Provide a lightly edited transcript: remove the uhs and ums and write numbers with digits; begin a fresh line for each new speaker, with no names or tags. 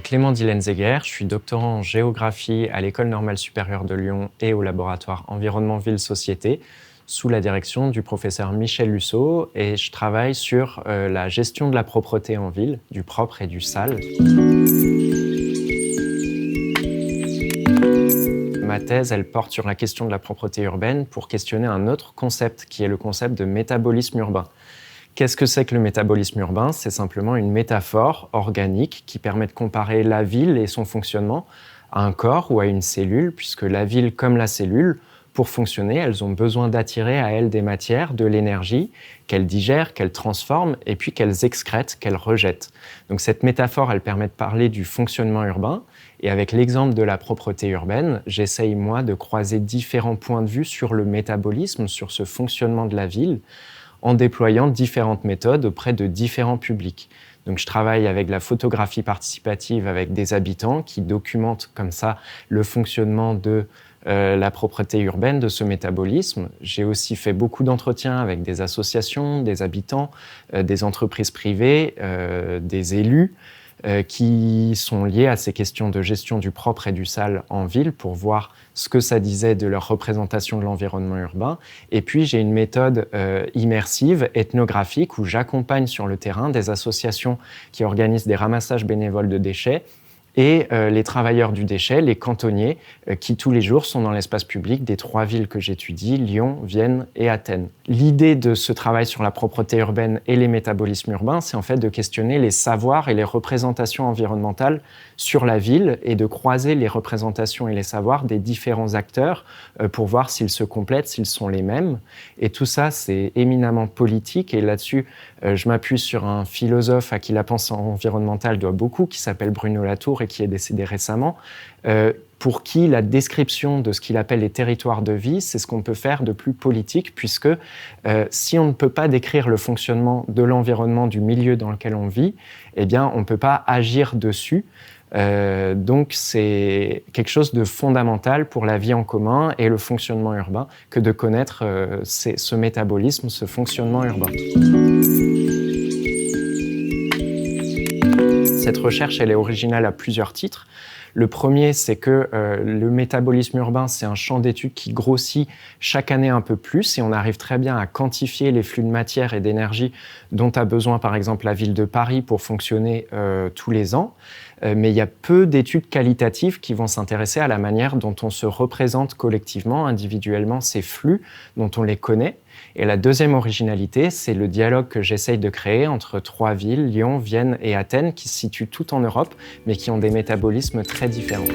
Clément Dylan-Zeguer, je suis doctorant en géographie à l'École normale supérieure de Lyon et au laboratoire Environnement-Ville-Société, sous la direction du professeur Michel Lusseau, et je travaille sur la gestion de la propreté en ville, du propre et du sale. Ma thèse, elle porte sur la question de la propreté urbaine pour questionner un autre concept, qui est le concept de métabolisme urbain. Qu'est-ce que c'est que le métabolisme urbain ? C'est simplement une métaphore organique qui permet de comparer la ville et son fonctionnement à un corps ou à une cellule, puisque la ville comme la cellule, pour fonctionner, elles ont besoin d'attirer à elles des matières, de l'énergie, qu'elles digèrent, qu'elles transforment, et puis qu'elles excrètent, qu'elles rejettent. Donc cette métaphore, elle permet de parler du fonctionnement urbain, et avec l'exemple de la propreté urbaine, j'essaye, moi, de croiser différents points de vue sur le métabolisme, sur ce fonctionnement de la ville, en déployant différentes méthodes auprès de différents publics. Donc je travaille avec la photographie participative avec des habitants qui documentent comme ça le fonctionnement de la propreté urbaine, de ce métabolisme. J'ai aussi fait beaucoup d'entretiens avec des associations, des habitants, des entreprises privées, des élus, qui sont liés à ces questions de gestion du propre et du sale en ville pour voir ce que ça disait de leur représentation de l'environnement urbain. Et puis, j'ai une méthode immersive, ethnographique, où j'accompagne sur le terrain des associations qui organisent des ramassages bénévoles de déchets et les travailleurs du déchet, les cantonniers, qui tous les jours sont dans l'espace public des 3 villes que j'étudie, Lyon, Vienne et Athènes. L'idée de ce travail sur la propreté urbaine et les métabolismes urbains, c'est en fait de questionner les savoirs et les représentations environnementales sur la ville et de croiser les représentations et les savoirs des différents acteurs pour voir s'ils se complètent, s'ils sont les mêmes. Et tout ça, c'est éminemment politique, et là-dessus, je m'appuie sur un philosophe à qui la pensée environnementale doit beaucoup, qui s'appelle Bruno Latour et qui est décédé récemment, pour qui la description de ce qu'il appelle les territoires de vie, c'est ce qu'on peut faire de plus politique, puisque si on ne peut pas décrire le fonctionnement de l'environnement, du milieu dans lequel on vit, eh bien, on ne peut pas agir dessus. Donc c'est quelque chose de fondamental pour la vie en commun et le fonctionnement urbain que de connaître ce métabolisme, ce fonctionnement urbain. Cette recherche, elle est originale à plusieurs titres. Le premier, c'est que le métabolisme urbain, c'est un champ d'études qui grossit chaque année un peu plus, et on arrive très bien à quantifier les flux de matière et d'énergie dont a besoin, par exemple, la ville de Paris pour fonctionner tous les ans. Mais il y a peu d'études qualitatives qui vont s'intéresser à la manière dont on se représente collectivement, individuellement, ces flux, dont on les connaît. Et la deuxième originalité, c'est le dialogue que j'essaye de créer entre 3 villes, Lyon, Vienne et Athènes, qui se situent toutes en Europe, mais qui ont des métabolismes très différents.